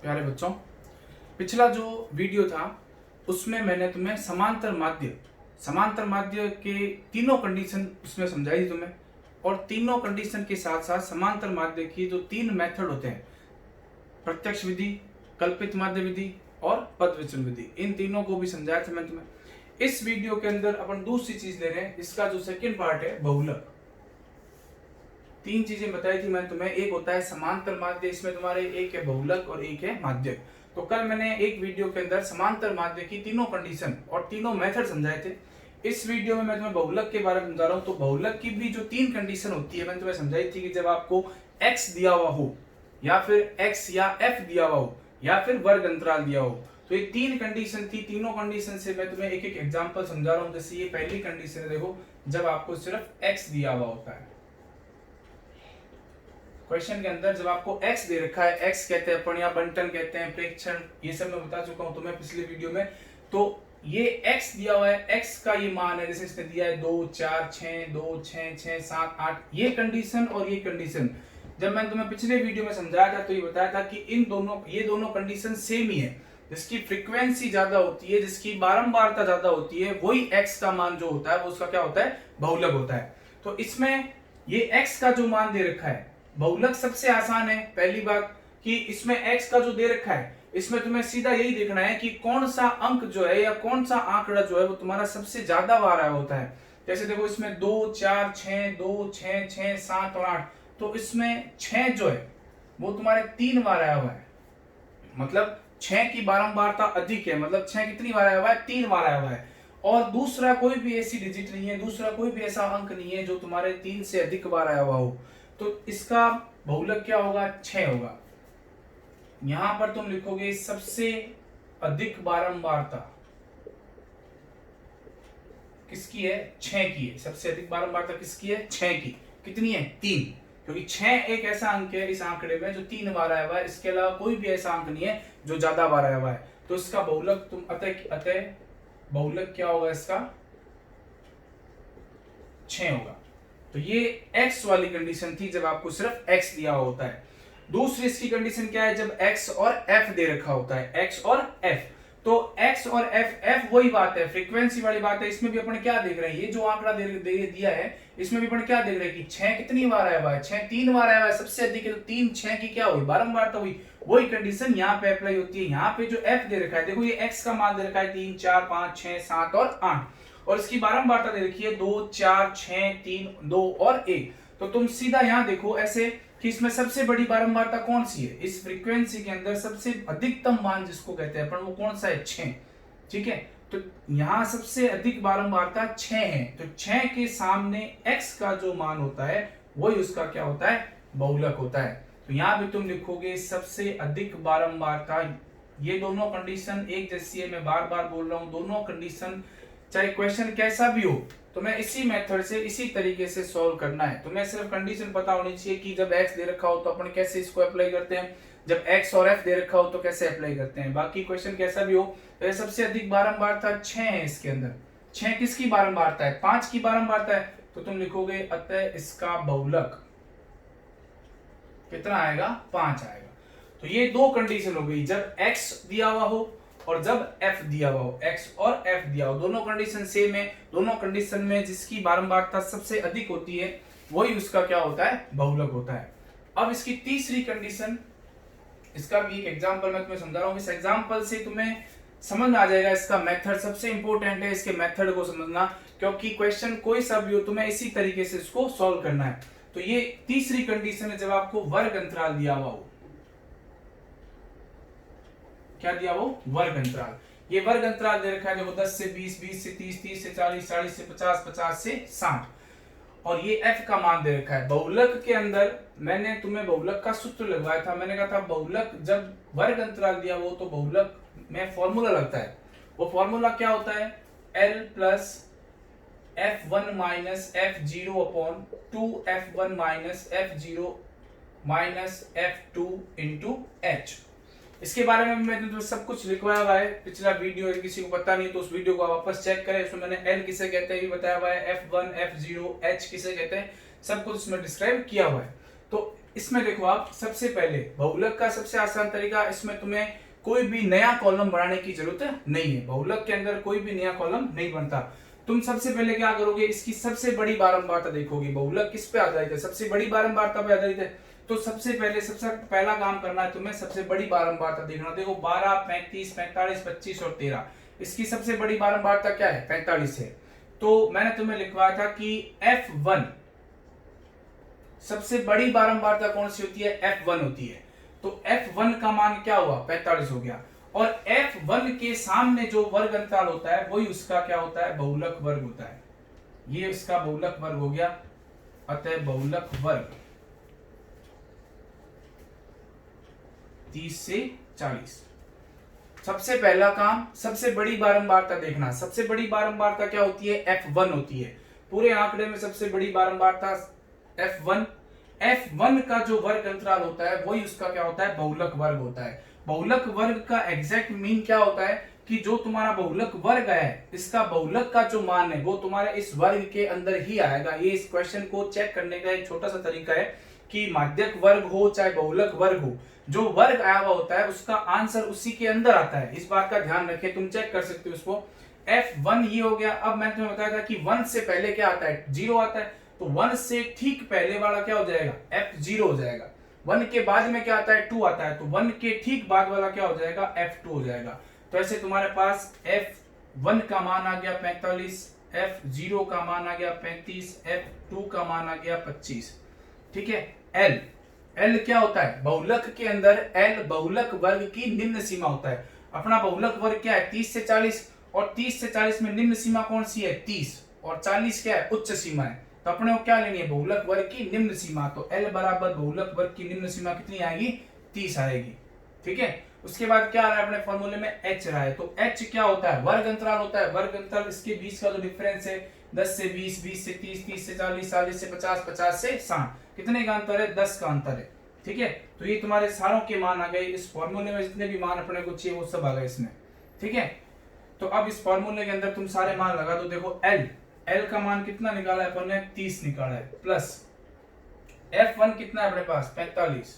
प्यारे बच्चों, पिछला जो वीडियो था उसमें मैंने तुम्हें समांतर माध्य के तीनों कंडीशन उसमें समझाई थी तुम्हें, और तीनों कंडीशन के साथ साथ समांतर माध्य की जो तीन मेथड होते हैं, प्रत्यक्ष विधि, कल्पित माध्य विधि और पद विचलन विधि, इन तीनों को भी समझाया था मैं तुम्हें। इस वीडियो के अंदर अपन दूसरी चीज ले रहे हैं, इसका जो सेकंड पार्ट है बहुलक। तीन चीजें बताई थी मैंने तुम्हें, एक होता है समांतर माध्य, इसमें तुम्हारे एक है बहुलक और एक है माध्य। तो कल मैंने एक वीडियो के अंदर समांतर माध्य की तीनों कंडीशन और तीनों मेथड समझाए थे। इस वीडियो में मैं तुम्हें बहुलक के बारे में समझा रहा हूं। तो बहुलक की भी जो तीन कंडीशन होती है मैंने तुम्हें समझाई थी कि जब आपको x दिया हुआ हो, या फिर x या f दिया हुआ हो, या फिर वर्ग अंतराल दिया हो, तो ये तीन कंडीशन थी। तीनों कंडीशन से मैं तुम्हें एक एक एग्जांपल समझा रहा हूं। जैसे ये पहली कंडीशन है, देखो, जब आपको सिर्फ x दिया हुआ होता है, क्वेश्चन के अंदर जब आपको x दे रखा है, x कहते हैं अपन, या बंटन कहते हैं, प्रेक्षण, ये सब मैं बता चुका हूं तुम्हें पिछले वीडियो में। तो ये x दिया हुआ है, x का ये मान है, जैसे इसने दिया है 2 4 6 2 6 6 7 8, ये कंडीशन और ये कंडीशन जब मैंने तुम्हें पिछले वीडियो में समझाया था तो ये बताया था कि ये दोनों कंडीशन सेम ही है। जिसकी फ्रीक्वेंसी ज्यादा होती है, जिसकी बारंबारता ज्यादा होती है, वही x का मान जो होता है वो उसका क्या होता है, बहुलक होता है। तो इसमें ये x का जो मान दे रखा है, बहुलक सबसे आसान है। पहली बात कि इसमें x का जो दे रखा है, इसमें तुम्हें सीधा यही देखना है कि कौन सा अंक जो है या कौन सा आंकड़ा जो है वो तुम्हारा सबसे ज्यादा बार आया होता है। जैसे देखो, इसमें 2 4 6 2 6 6 7 और 8, तो इसमें 6 जो है वो तुम्हारे 3 बार आया हुआ है, मतलब 6 की बारंबारता अधिक है, मतलब 6 कितनी बार आया हुआ है, 3 बार आया हुआ है। और दूसरा कोई भी ऐसी डिजिट नहीं है, दूसरा कोई भी ऐसा अंक नहीं है जो तुम्हारे 3 से अधिक बार आया हुआ हो। तो इसका बहुलक क्या होगा, 6 होगा। यहां पर तुम लिखोगे सबसे अधिक बारंबारता किसकी है, 6 की है। सबसे अधिक बारंबारता किसकी है, 6 की। कितनी है, 3, क्योंकि 6 एक ऐसा अंक है इस आंकड़े में जो 3 बार आया हुआ है। इसके अलावा कोई भी ऐसा अंक नहीं है जो ज्यादा बार आया हुआ है। तो इसका बहुलक तुम अतः बहुलक क्या होगा, इसका 6 होगा। तो ये x वाली कंडीशन थी जब आपको सिर्फ x दिया होता है। दूसरी इसकी कंडीशन क्या है, जब x और f दे रखा होता है, x और f। तो x और f वही बात है, फ्रीक्वेंसी वाली बात है। इसमें भी अपन क्या देख रहे हैं, ये जो आंकड़ा दिया है, इसमें भी अपन क्या देख रहे हैं कि 6 कितनी बार आया हुआ है, 6 3 बार आया हुआ है, सबसे अधिक है। तो 3 6 की क्या हुई, बारंबारता हुई। वही कंडीशन यहाँ पे अप्लाई होती है। यहाँ पे जो f दे रखा है, देखो ये x का मान दे रखा है 3 4 5 6 7 और 8, और इसकी बारंबारता दे रखी है 2 4 6 3 2 और 1। तो तुम सीधा यहां देखो ऐसे कि इसमें सबसे बड़ी बारंबारता कौन सी है, इस फ्रीक्वेंसी के अंदर सबसे अधिकतम मान जिसको कहते हैं अपन, वो कौन सा है, 6। ठीक है, तो यहां सबसे अधिक बारंबारता 6 है। तो 6 के सामने x का जो मान होता है वही उसका क्या होता है, बहुलक होता है। तो यहां भी तुम लिखोगे सबसे अधिक बारंबारता। ये दोनों कंडीशन एक जैसी है, मैं बार बार बोल रहा हूं, दोनों कंडीशन चाहे क्वेश्चन कैसा भी हो, तो मैं इसी मेथड से इसी तरीके से सॉल्व करना है। तुम्हें सिर्फ कंडीशन पता होनी चाहिए कि जब x दे रखा हो तो अपन कैसे इसको अप्लाई करते हैं, जब x और f दे रखा हो तो कैसे अप्लाई करते हैं। बाकी क्वेश्चन कैसा भी हो, तो सबसे अधिक बारंबारता 6 है इसके अंदर। 6 किसकी बारंबारता है, 5 की बारंबारता है। तो तुम लिखोगे अतः इसका बहुलक कितना आएगा, 5 आएगा। तो ये दो कंडीशन हो गई, जब x दिया हुआ हो और जब f दिया हुआ हो, x और f दिया हो, दोनों कंडीशन सेम है। दोनों कंडीशन में जिसकी बारंबारता सबसे अधिक होती है वही उसका क्या होता है, बहुलक होता है। अब इसकी तीसरी कंडीशन, इसका भी एक एग्जांपल मैं तुम्हें समझा रहा हूं। इस एग्जांपल से तुम्हें समझ आ जाएगा इसका मेथड। सबसे इंपॉर्टेंट है इसके मेथड को समझना, क्योंकि क्वेश्चन कोई सा भी हो तुम्हें इसी तरीके से इसको सॉल्व करना है। तो ये तीसरी कंडीशन है जब आपको वर्ग अंतराल दिया हुआ हो। क्या दिया वो, वर्ग अंतराल। ये वर्ग अंतराल दे रखा है, देखो 10 से 20 20 से 30 30 से 40 40 से 50 50 से 60, और ये f का मान दे रखा है। बहुलक के अंदर मैंने तुम्हें बहुलक का सूत्र लगवाया था। मैंने कहा था बहुलक जब वर्ग अंतराल दिया हो तो बहुलक में फॉर्मूला लगता है। वो फॉर्मूला क्या होता है, l plus f1 minus f0 upon 2f1 minus f0 minus f2 into h। इसके बारे में मैंने तो सब कुछ लिखवाया हुआ है, पिछला वीडियो किसी को पता नहीं तो उस वीडियो को वापस चेक करें। उसमें मैंने L किसे कहते हैं भी बताया हुआ है, F1 F0 H किसे कहते हैं, सब कुछ इसमें डिस्क्राइब किया हुआ है। तो इसमें देखो आप सबसे पहले बहुलक का सबसे आसान तरीका, इसमें तुम्हें कोई भी नया कॉलम बनाने की जरूरत नहीं है। बहुलक के अंदर कोई भी नया कॉलम नहीं बनता। तुम सबसे पहले क्या करोगे, इसकी सबसे बड़ी बारंबारता देखोगे। बहुलक किस पे आधारित है, सबसे बड़ी बारंबारता पे आधारित है। तो सबसे पहला काम करना है तुम्हें, सबसे बड़ी बारंबारता देखना। देखो 12, 35, 45, 25 और 13, इसकी सबसे बड़ी बारंबारता क्या है, 45 है। तो मैंने तुम्हें लिखवाया था कि F1 सबसे बड़ी बारंबारता कौन सी होती है, F1 होती है। तो F1 का मान क्या हुआ, 45 हो गया। और F1 के सामने जो वर्ग अंतराल होता है वही उसका क्या होता है, बहुलक वर्ग होता है। ये उसका बहुलक वर्ग हो गया। अतः बहुलक वर्ग 30 से 40। सबसे पहला काम, सबसे बड़ी बारंबारता देखना। सबसे बड़ी बारंबारता क्या होती है, F1 होती है। पूरे आंकड़े में सबसे बड़ी बारंबारता F1। F1 का जो वर्ग अंतराल होता है वही उसका क्या होता है, बहुलक वर्ग होता है। बहुलक वर्ग का एग्जैक्ट मीन क्या होता है कि जो तुम्हारा बहुलक वर्ग है, इसका बहुलक का जो मान है वो तुम्हारे इस वर्ग के अंदर ही आएगा। ये इस क्वेश्चन को चेक करने का एक छोटा सा तरीका है कि माध्यक वर्ग हो चाहे बहुलक वर्ग हो, जो वर्ग आया हुआ होता है उसका आंसर उसी के अंदर आता है। इस बात का ध्यान रखें, तुम चेक कर सकते हो उसको। F1 ये हो गया। अब मैंने तुम्हें बताया था कि 1 से पहले क्या आता है, 0 आता है। तो 1 से ठीक पहले वाला क्या हो जाएगा, F0 हो जाएगा। 1 के बाद में क्या आता है, 2 आता है। तो 1 के ठीक बाद वाला क्या हो जाएगा, F2 हो जाएगा। तो ऐसे तुम्हारे पास F1 का मान आ गया 45, F0 का मान आ गया 35, F2 का मान आ गया 25। ठीक है। L क्या होता है, बहुलक के अंदर L बहुलक वर्ग की निम्न सीमा होता है। अपना बहुलक वर्ग क्या है, 30 से 40, और 30 से 40 में निम्न सीमा कौन सी है, 30, और 40 क्या है, उच्च सीमा है। तो अपने को क्या लेनी है, बहुलक वर्ग की निम्न सीमा। तो L बराबर बहुलक वर्ग की निम्न सीमा कितनी आएगी, 30 आएगी। ठीक है। उसके बाद क्या आ रहा है अपने फॉर्मूले में, H रहा है। तो H क्या होता है, वर्ग अंतराल होता है। वर्ग अंतराल इसके बीच का जो डिफरेंस है, 10 से 20, 20 से 30, 30 से 40, 40 से 50, 50 से 60, कितने का अंतर है, 10 का अंतर है। ठीक है। तो ये तुम्हारे सारों के मान आ गए। इस फॉर्मूले में जितने भी मान अपने को चाहिए वो सब आ गए इसमें। ठीक है। तो अब इस फॉर्मूले के अंदर तुम सारे मान लगा दो। देखो L का मान कितना निकाला है अपन ने, 30 निकाला है, प्लस F1 कितना है अपने पास, 45,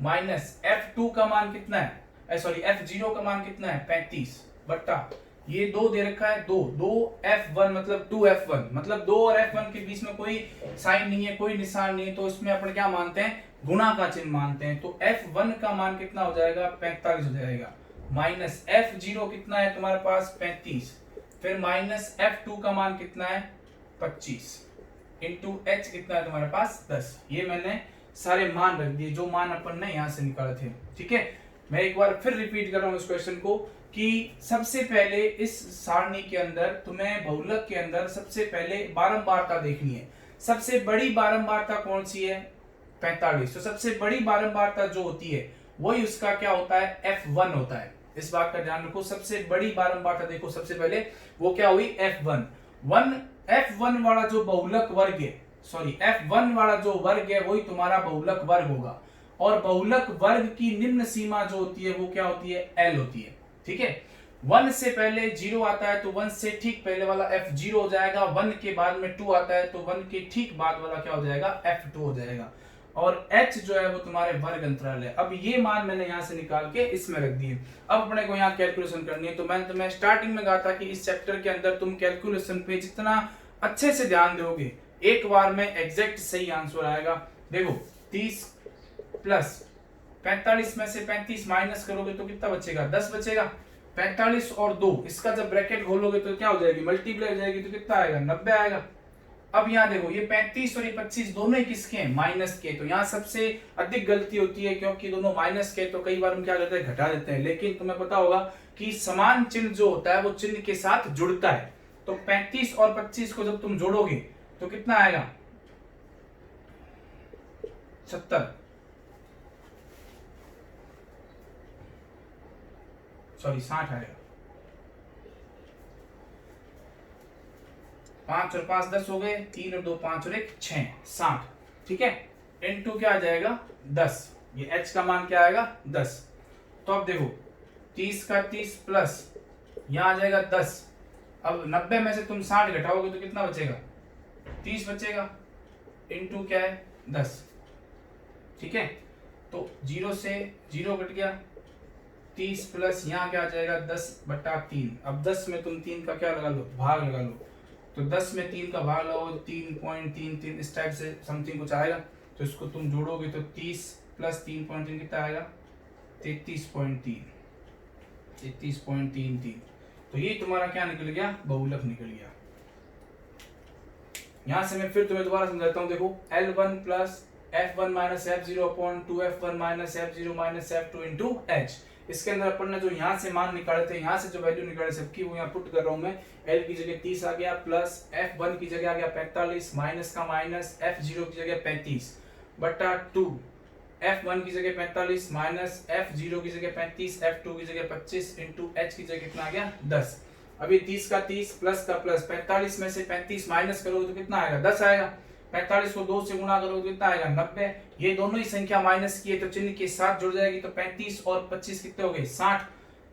माइनस F2 का मान कितना है, सॉरी F0 का मान कितना है, 35, बट्टा ये 2 दे रखा है, 2 F1 मतलब 2F1, मतलब 2 और F1 के बीच में कोई साइन नहीं है, कोई निशान नहीं है। तो इसमें अपन क्या मानते हैं, गुणा का चिन्ह मानते हैं। तो F1 का मान कितना हो जाएगा, 45 हो जाएगा, माइनस F0 कितना है तुम्हारे पास, 35, फिर माइनस F2 का मान कितना है, 25, इंटू H कितना है तुम्हारे पास, 10। ये मैंने सारे मान रख दिए जो मान अपन ने यहां से निकाले थे। ठीक है। मैं एक बार फिर रिपीट कर रहा हूं इस क्वेश्चन को कि सबसे पहले इस सारणी के अंदर तुम्हें बहुलक के अंदर सबसे पहले बारंबारता देखनी है। सबसे बड़ी बारंबारता कौन सी है, 45। तो सबसे बड़ी बारंबारता जो होती है वही उसका क्या होता है, F1 होता है। इस बात का ध्यान रखो। सबसे बड़ी बारंबारता देखो सबसे पहले वो क्या हुई, F1। F1 वाला जो बहुलक वर्ग है, सॉरी F1 वाला जो वर्ग है वही तुम्हारा बहुलक वर्ग होगा। और बहुलक वर्ग की निम्न सीमा जो होती है वो क्या होती है, L होती है। ठीक है। 1 से पहले 0 आता है तो 1 से ठीक पहले वाला F0 हो जाएगा। 1 के बाद में 2 आता है तो 1 के ठीक बाद वाला क्या हो जाएगा, F2 हो जाएगा। और H जो है वो तुम्हारे वर्ग अंतराल है। अब ये मान मैंने यहां से निकाल के इसमें रख दिए। अब अपने को यहाँ कैलकुलेशन करनी है। तो मैंने तुम्हें स्टार्टिंग में कहा था कि इस चैप्टर के अंदर तुम कैलकुलेशन पे जितना अच्छे से ध्यान दोगे एक बार में एग्जैक्ट सही आंसर आएगा। देखो 30 प्लस 45 में से 35 माइनस करोगे तो कितना बचेगा, 10 बचेगा। 45 और 2 इसका जब ब्रैकेट खोलोगे तो क्या हो जाएगी, मल्टीप्लाई हो जाएगी, तो कितना आएगा, 90 आएगा। अब यहाँ देखो ये 35 और ये 25 दोनों ही किसके हैं, माइनस के। तो यहाँ सबसे अधिक गलती होती है क्योंकि दोनों माइनस के, तो कई बार हम क्या करते हैं, घटा देते हैं। लेकिन तुम्हें पता होगा कि समान चिन्ह जो होता है वो चिन्ह के साथ जुड़ता है। तो 35 और 25 को जब तुम जोड़ोगे तो कितना आएगा, 70, सॉरी 60 आएगा। 5 और 5 10 हो गए, 3 और 2 5 और 1 6, 60। ठीक है। इनटू क्या आ जाएगा, 10। ये H का मान क्या आएगा, 10। तो अब देखो 30 का 30 प्लस यहां आ जाएगा 10। अब 90 में से तुम 60 घटाओगे तो कितना बचेगा, 30 बचेगा, इनटू क्या है, 10। ठीक है, तो 0 से 0 कट गया, 30 प्लस यहाँ क्या आ जाएगा 10/3। अब 10 में तुम 3 का क्या लगा लो, भाग लगा लो, तो 10 में 3 का भाग लगाओ 3.33 इस टाइप से समथिंग कुछ आएगा। तो इसको तुम जोड़ोगे तो 30 प्लस 3.3 कितना आएगा 33.3, 33.33। तो ये तुम्हारा क्या निकल गया, बहुलक निकल गया। यहां से मैं फिर तुम्हें दोबारा समझाता हूं, देखो L1 plus F1 minus F0 upon 2F1 minus F0 minus F2 into H। इसके अंदर अपन ने जो यहाँ से मान निकाले थे, यहाँ से जो वैल्यू निकाले सबकी वो यहाँ पुट कर रहा हूँ मैं। L की जगह 30 आ गया, प्लस F1 की जगह आ गया 45, माइनस का माइनस, F0 की जगह 35/2, F1 की जगह 45 माइनस F0 की जगह 35, F2 की जगह 25 इंटू H की जगह कितना आ गया 10। अभी 30 का 30 प्लस का प्लस, 45 में से 35 माइनस करोगे तो कितना आएगा 10 आएगा, 45 को 2 से गुणा करोगे तो कितना आएगा 90। ये दोनों ही संख्या माइनस की है तो चिन्ह के साथ जुड़ जाएगी, तो 35 और 25 कितने हो गए 60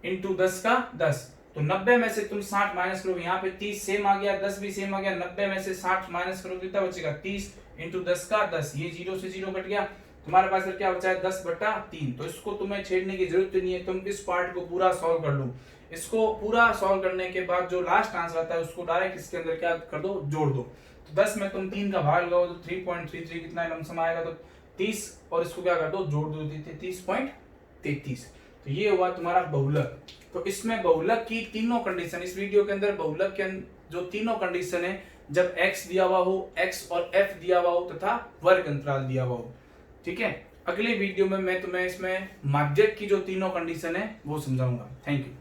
इंटू 10 का 10। तो 90 में से तुम 60 माइनस करोगे, यहाँ पे 30 सेम आ गया, 10 भी सेम आ गया, 90 में से 60 माइनस करोगे कितना बचेगा 30 इंटू 10 का 10। ये 0 से 0 कट गया, तुम्हारे पास क्या बचा है 10/3। तो इसको तुम्हें छेड़ने की जरूरत नहीं है, तुम इस पार्ट को पूरा सॉल्व कर लो। इसको पूरा सॉल्व करने के बाद जो लास्ट आंसर आता है उसको डायरेक्ट इसके अंदर क्या कर दो, जोड़ दो। तो 10 में तुम 3 का भाग लगाओ तो 3.33 कितना लमसम आएगा, तो 30 और इसको क्या कर दो जोड़ दो 33.33। तो ये हुआ तुम्हारा बहुलक। तो इसमें बहुलक की तीनों कंडीशन, इस वीडियो के अंदर बहुलक के जो तीनों कंडीशन है, जब x दिया हुआ हो, x और f दिया हुआ हो तथा वर्ग अंतराल दिया हुआ हो। ठीक है, अगले वीडियो में मैं तुम्हें इसमें माध्यक की जो तीनों कंडीशन है वो समझाऊंगा। Thank you.